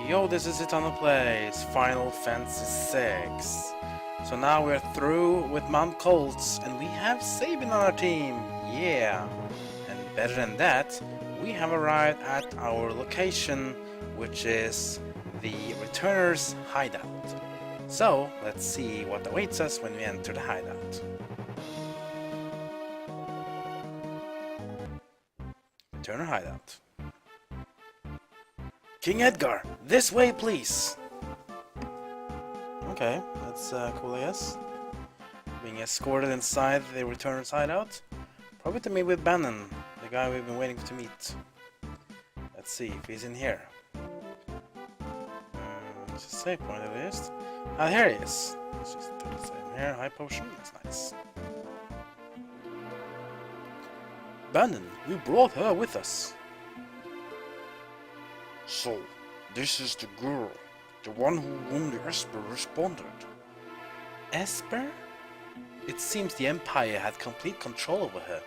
Yo, this is Eternal Plays, Final Fantasy VI. So now we're through with Mount Colts, and we have Sabin on our team. Yeah. And better than that, we have arrived at our location, which is the Returner's Hideout. So, let's see what awaits us when we enter the hideout. Returner Hideout. King Edgar, this way please! Okay, that's cool I guess. Being escorted inside the Returner's Hideout. Probably to meet with Banon, the guy we've been waiting to meet. Let's see if he's in here. It's a save point at least. Ah, here he is. Let's just do the same here. High potion, that's nice. Banon, we brought her with us. So, this is the girl, the one whom the Esper responded. Esper? It seems the Empire had complete control over her.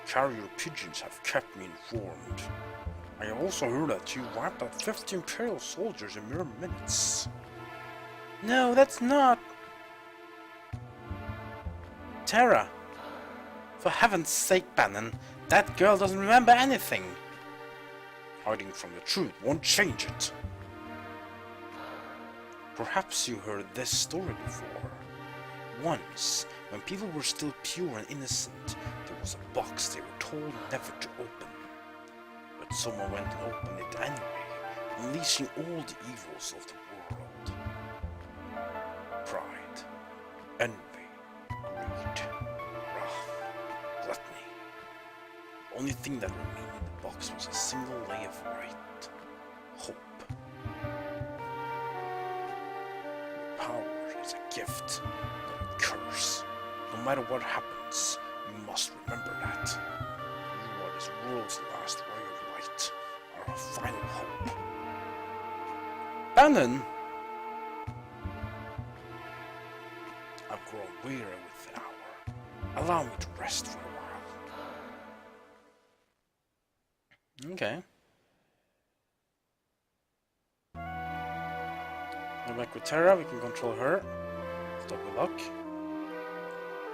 Carrier pigeons have kept me informed. I also heard that you wiped out 50 Imperial soldiers in mere minutes. No, that's not... Terra! For heaven's sake, Banon, that girl doesn't remember anything! Hiding from the truth won't change it. Perhaps you heard this story before. Once, when people were still pure and innocent, there was a box they were told never to open. But someone went and opened it anyway, unleashing all the evils of the world. Pride, envy, greed, wrath, gluttony. The only thing that remained in the box was a single ray of light, hope. Power is a gift, not a curse. No matter what happens, you must remember that. You are this world's last ray of light, our final hope. Banon! I've grown weary with the hour. Allow me to rest for a while. Okay. We're back with Terra, we can control her. Stop with Locke.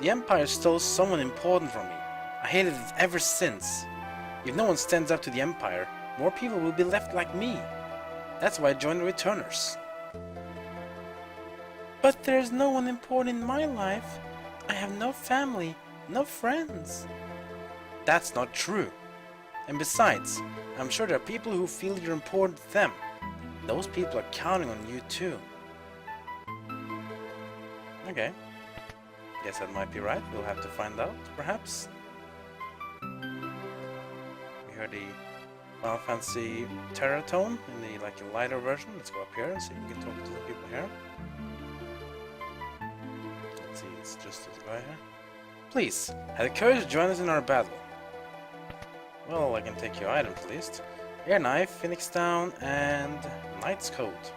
The Empire stole someone important from me. I hated it ever since. If no one stands up to the Empire, more people will be left like me. That's why I joined the Returners. But there's no one important in my life. I have no family, no friends. That's not true. And besides, I'm sure there are people who feel you're important to them. Those people are counting on you too. Okay. Guess that might be right. We'll have to find out, perhaps. We heard the Final Fantasy Terra tone in the lighter version. Let's go up here and see if we can talk to the people here. Let's see, it's just this guy here. Please, have the courage to join us in our battle. Well, I can take your items at least. Air Knife, Phoenix Down, and Knight's Coat.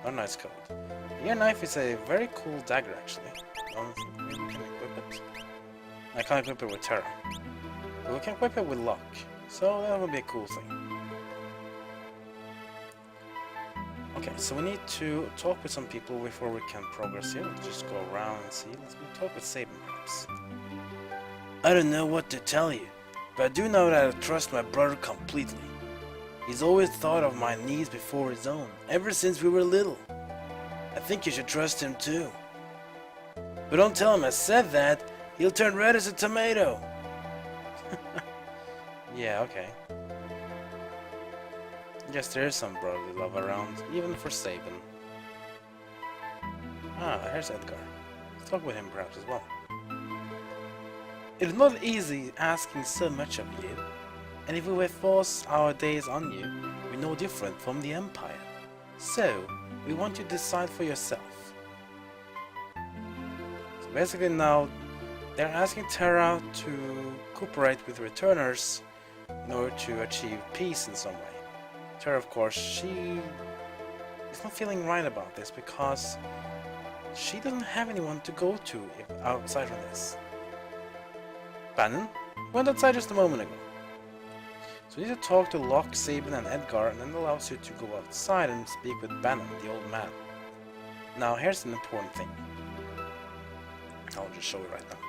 Or Knight's Coat. The Air Knife is a very cool dagger actually. Maybe we can equip it. I can't equip it with Terra. But we can equip it with Locke. So that would be a cool thing. Okay, so we need to talk with some people before we can progress here. Let's just go around and see. Let's go talk with Sabin perhaps. I don't know what to tell you, but I do know that I trust my brother completely. He's always thought of my needs before his own, ever since we were little. I think you should trust him too. But don't tell him I said that. He'll turn red as a tomato. Yeah, okay. Guess there is some brotherly love around, even for Sabin. Ah, here's Edgar. Let's talk with him perhaps as well. It is not easy asking so much of you, and if we will force our days on you, we're no different from the Empire. So, we want you to decide for yourself. So basically now, they're asking Terra to cooperate with Returners in order to achieve peace in some way. Terra, of course, she is not feeling right about this because she doesn't have anyone to go to outside from this. Banon went outside just a moment ago. So you need to talk to Locke, Sabin, and Edgar, and then it allows you to go outside and speak with Banon, the old man. Now, here's an important thing. I'll just show you right now.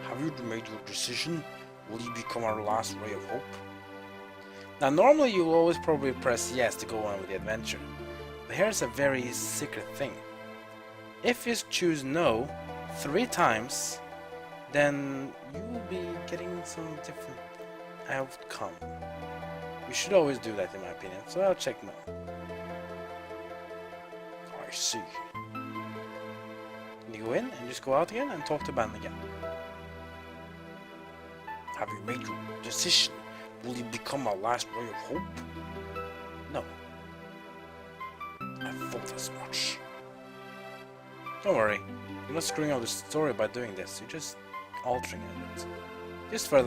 Have you made your decision? Will you become our last ray of hope? Now, normally you'll always probably press yes to go on with the adventure. But here's a very secret thing. If you choose no 3 times, then you will be getting some different outcome. You should always do that in my opinion, so I'll check no. I see. You go in and just go out again and talk to Banon again. Have you made your decision? Will you become our last ray of hope? No. I thought as much. Don't worry, you're not screwing up the story by doing this, you're just altering it. Just for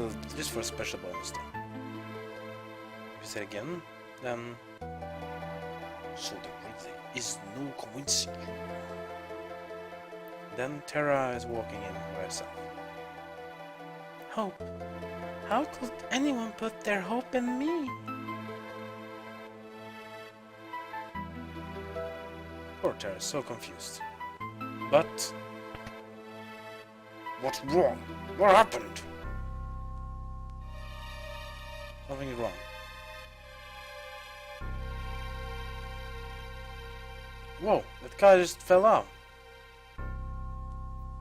a special bonus though. If you say it again, then... So there really is no coincidence. Then Terra is walking in by herself. Hope? How could anyone put their hope in me? Poor Terra is so confused. But... What's wrong? What happened? Something is wrong. Whoa, that guy just fell out.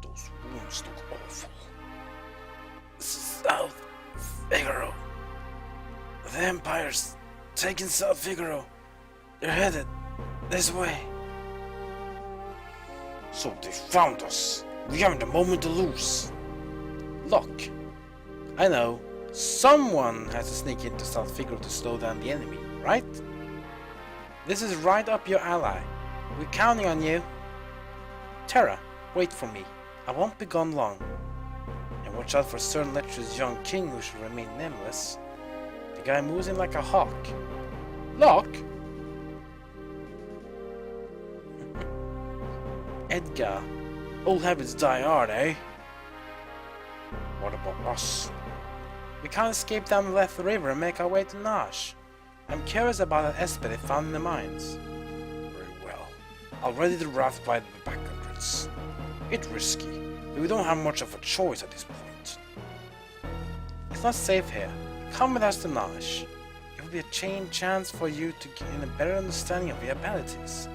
Those wounds look awful. South Figaro. The Empire's taking South Figaro. They're headed this way. So they found us. We haven't a moment to lose. Locke. I know. Someone has to sneak into South Figaro to slow down the enemy, right? This is right up your alley. We're counting on you. Terra, wait for me. I won't be gone long. And watch out for Sir Lethe's young king who should remain nameless. The guy moves in like a hawk. Locke? Edgar. Old habits die hard, eh? What about us? We can't escape down the Lethe River and make our way to Nash. I'm curious about that Espe they found in the mines. Very well. I'll ready the raft by the back entrance. It's risky, but we don't have much of a choice at this point. It's not safe here. Come with us to Nash. It will be a chance for you to gain a better understanding of your abilities.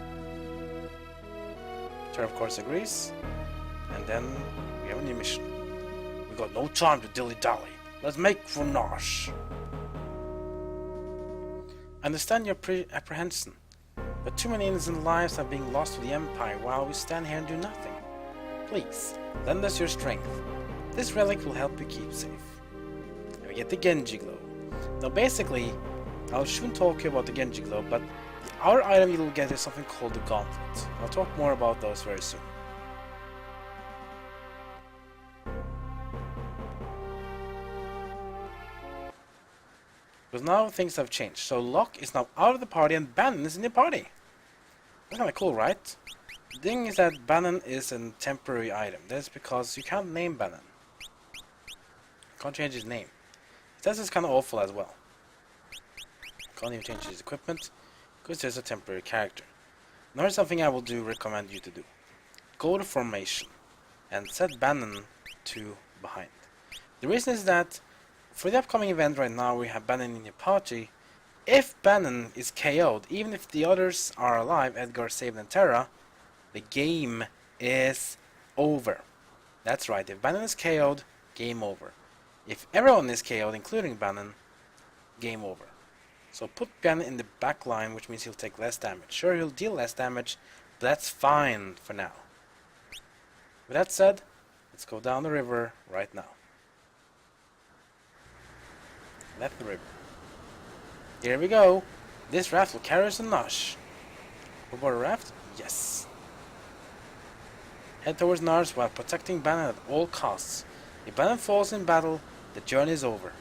Terra of course agrees. And then we have a new mission. We got no time to dilly-dally. Let's make for Nash. I understand your apprehension, but too many innocent lives are being lost to the Empire while we stand here and do nothing. Please, lend us your strength. This relic will help you keep safe. And we get the Genji Glove. Now basically, I'll soon talk to you about the Genji Glove, but the other item you will get is something called the Gauntlets. I'll talk more about those very soon. Because now things have changed. So Locke is now out of the party and Banon is in the party. That's kinda cool, right? The thing is that Banon is a temporary item. That's because you can't name Banon. You can't change his name. That's just kinda awful as well. Can't even change his equipment because there's a temporary character. Now here's something I will recommend you to do. Go to formation and set Banon to behind. The reason is that for the upcoming event right now we have Banon in your party. If Banon is KO'd, even if the others are alive, Edgar, Sabin and Terra, the game is over. That's right, if Banon is KO'd, game over. If everyone is KO'd, including Banon, game over. So put Banon in the back line, which means he'll take less damage. Sure, he'll deal less damage, but that's fine for now. With that said, let's go down the river right now. Lethe River. Here we go. This raft will carry us to Nash. Aboard a raft? Yes. Head towards Nash while protecting Banon at all costs. If Banon falls in battle, the journey is over.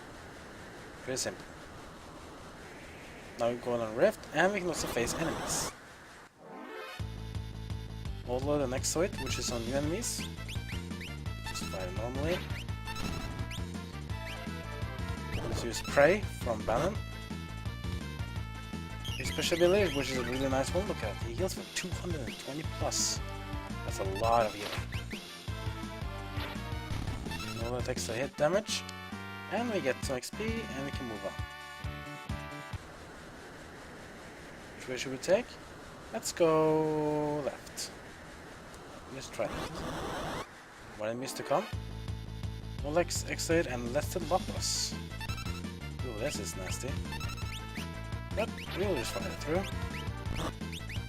Pretty simple. Now we go on a rift, and we can also face enemies. Although the next suit, which is on new enemies. Just fire normally. Let's use Prey from Banon. His special ability, which is a really nice one, look at it. He heals for 220 plus. That's a lot of healing. All that extra hit damage. And we get some XP and we can move on. Which way should we take? Let's go left. Let's try that. One enemies to come. We'll exit and Lethe River. Ooh, this is nasty. But we'll just find it through.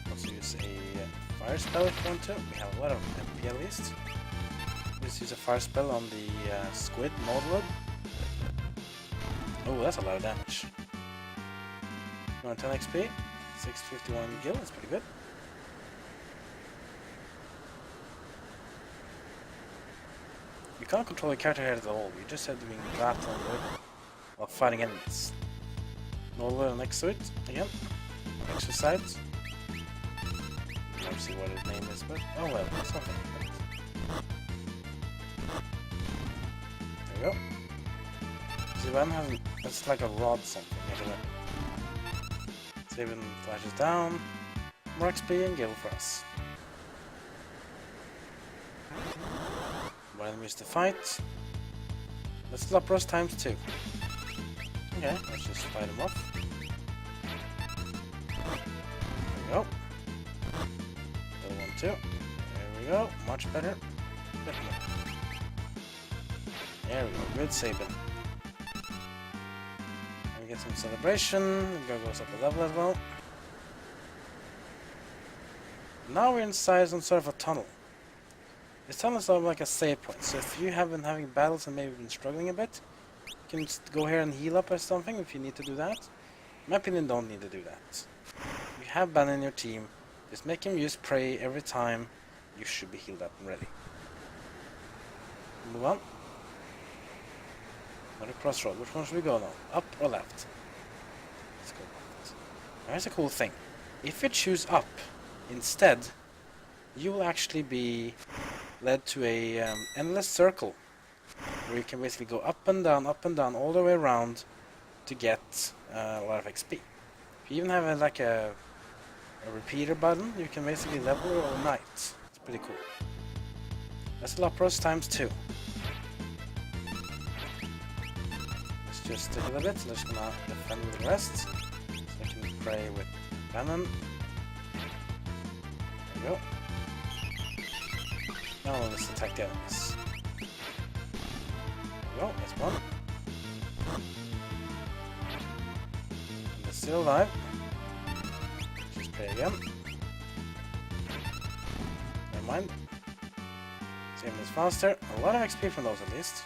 Let's use a fire spell if we want to. We have a lot of MP at least. Let's use a fire spell on the squid model. Oh, that's a lot of damage. 110 XP, 651 gil, that's pretty good. You can't control the character here at all, you just have to be raft on the river while fighting enemies. Nola next to it, again. Exercise. Never see what his name is, but oh well, something. There we go. Sabin has it's like a rod something, anyway. Sabin flashes down. More XP and gil for us. One enemies to fight. Let's Ultros times 2. Okay, let's just fight him off. There we go. The other one too. There we go. Much better. There we go. Good Sabin. And we get some celebration. The guy goes up a level as well. Now we're inside some sort of a tunnel. This tunnel is sort of like a save point. So if you have been having battles and maybe been struggling a bit, you can just go here and heal up or something if you need to do that. In my opinion, don't need to do that. You have Banon in your team, just make him use Prey every time. You should be healed up and ready. Move on. Another crossroad. Which one should we go now? Up or left? Let's go left. Now here's a cool thing. If you choose up instead, you will actually be led to a endless circle where you can basically go up and down all the way around to get a lot of XP. If you even have like a repeater button, you can basically level it overnight. It's pretty cool. That's Ultros times 2. Let's just stick it a bit. Let's gonna defend with the rest. So I can pray with Banon. There we go. Now let's attack the enemies. There we go, that's one. And they're still alive. Just pray again. Never mind. Sabin is faster. A lot of XP from those at least.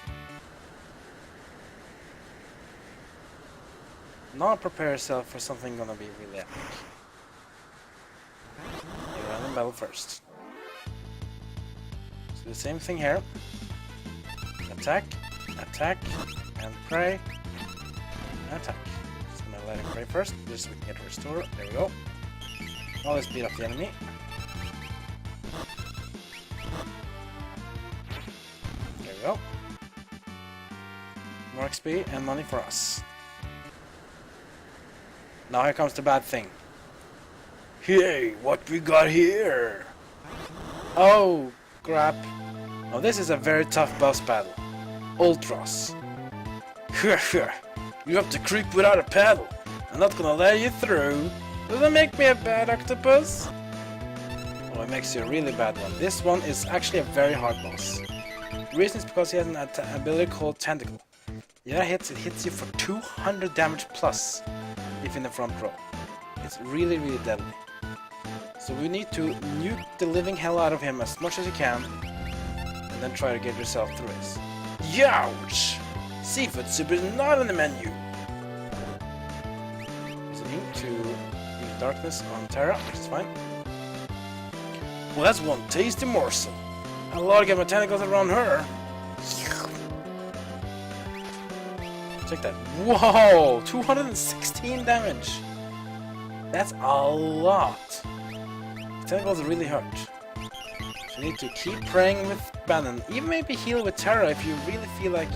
Now prepare yourself for something gonna be really epic. You run in battle first. So the same thing here. Attack, attack, and pray, and attack. Just gonna let him pray first, just so we can get a restore. There we go. Now let's beat up the enemy. There we go. More XP and money for us. Now here comes the bad thing. Hey, what we got here? Oh, crap. Now this is a very tough boss battle. Ultros. You have to creep without a paddle. I'm not gonna let you through. Does that make me a bad octopus? Oh, it makes you a really bad one. This one is actually a very hard boss. The reason is because he has an ability called Tentacle. Yeah, it hits you for 200 damage plus if in the front row. It's really, really deadly. So we need to nuke the living hell out of him as much as you can, and then try to get yourself through this. Youch! Seafood soup is not on the menu! There's a link to use darkness on Terra, which is fine. Well, that's one tasty morsel. A lot of get my tentacles around her. Check that. Whoa! 216 damage! That's a lot! Tentacles really hurt. So you need to keep praying with Banon. Even maybe heal with Terra if you really feel like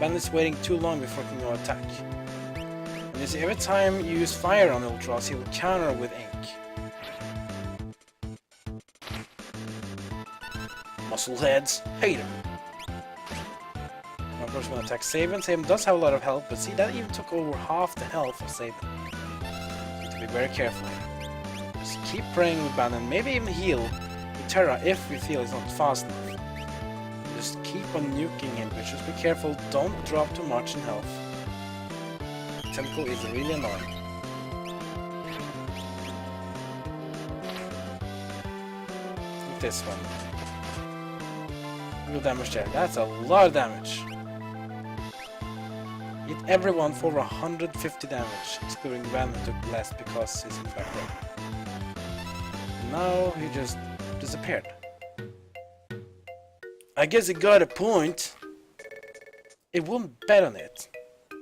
Banon is waiting too long before he can go attack. And you see, every time you use fire on Ultros, he will counter with ink. Muscleheads hate him. Of course, we're gonna attack Sabin. Sabin does have a lot of health, but see, that even took over half the health of Sabin. So you have to be very careful here. Just keep praying with Banon, maybe even heal with Terra if we feel it's not fast enough. Just keep on nuking him, but just be careful, don't drop too much in health. Tentacle is really annoying. This one. Real damage there. That's a lot of damage. Hit everyone for 150 damage, excluding Banon took less because he's infected. Now he just disappeared. I guess he got a point. It wouldn't bet on it.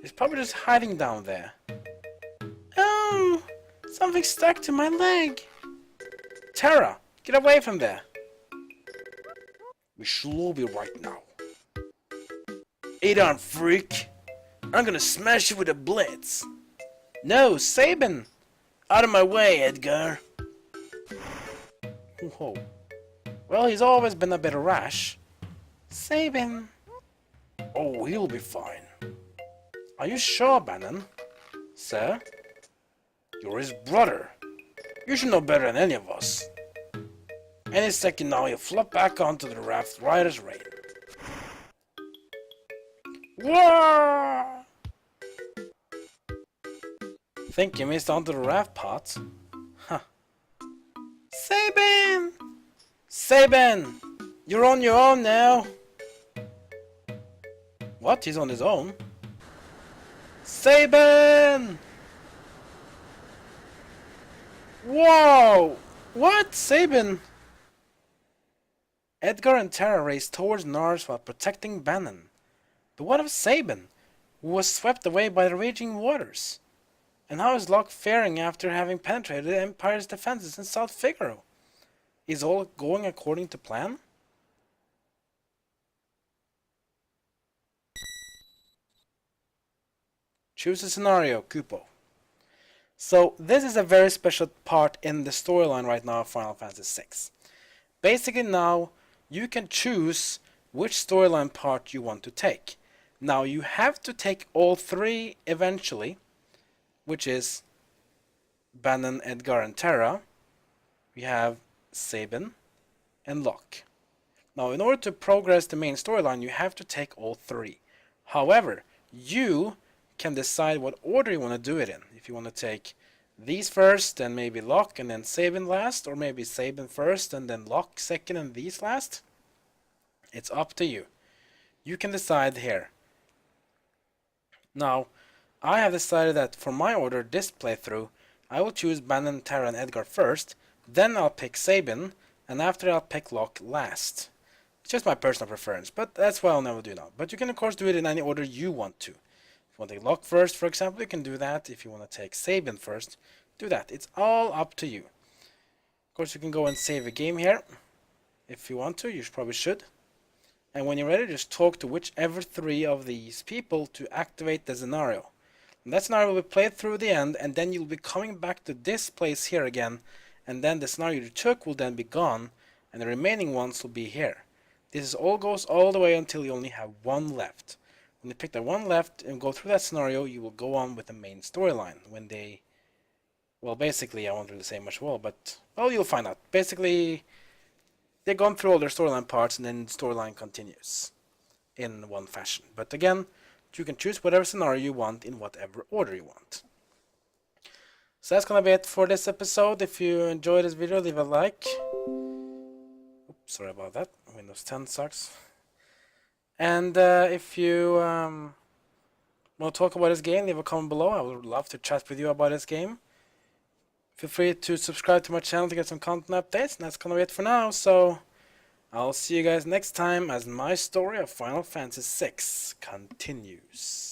He's probably just hiding down there. Oh! Something stuck to my leg! Terra! Get away from there! We should all be right now. Eat on, freak! I'm gonna smash you with a blitz! No, Sabin! Out of my way, Edgar! Whoa. Well, he's always been a bit rash. Sabin! Oh, he'll be fine. Are you sure, Banon? Sir? You're his brother. You should know better than any of us. Any second now, he'll flop back onto the raft right as rain. Whoa! Think you missed onto the raft part? Huh. Sabin! Sabin! You're on your own now! What? He's on his own? Sabin! Whoa! What? Sabin? Edgar and Terra raced towards Nars while protecting Banon. But what of Sabin, who was swept away by the raging waters? And how is Locke faring after having penetrated the Empire's defenses in South Figaro? Is all going according to plan? Choose a scenario, Kupo. So this is a very special part in the storyline right now of Final Fantasy VI. Basically now you can choose which storyline part you want to take. Now you have to take all three eventually, which is Banon, Edgar, and Terra. We have Sabin and Locke. Now in order to progress the main storyline you have to take all three. However, you can decide what order you want to do it in. If you want to take these first, then maybe Locke and then Sabin last, or maybe Sabin first and then Locke second and these last. It's up to you. You can decide here. Now, I have decided that for my order this playthrough, I will choose Banon, Terra, and Edgar first, then I'll pick Sabin, and after I'll pick Locke last. It's just my personal preference, but that's what I'll never do now. But you can of course do it in any order you want to. If you want to take Locke first, for example, you can do that. If you want to take Sabin first, do that. It's all up to you. Of course, you can go and save a game here. If you want to, you probably should. And when you're ready, just talk to whichever three of these people to activate the scenario. And that scenario will be played through the end, and then you'll be coming back to this place here again, and then the scenario you took will then be gone, and the remaining ones will be here. This all goes all the way until you only have one left. When you pick that one left and go through that scenario, you will go on with the main storyline. When they... Well, basically, I won't really say much more, but... Well, you'll find out. Basically, they've gone through all their storyline parts, and then the storyline continues in one fashion. But again, you can choose whatever scenario you want in whatever order you want. So that's gonna be it for this episode. If you enjoyed this video, leave a like. Oops, sorry about that. Windows 10 sucks. And if you want to talk about this game, leave a comment below. I would love to chat with you about this game. Feel free to subscribe to my channel to get some content updates. And that's gonna be it for now. So I'll see you guys next time as my story of Final Fantasy VI continues.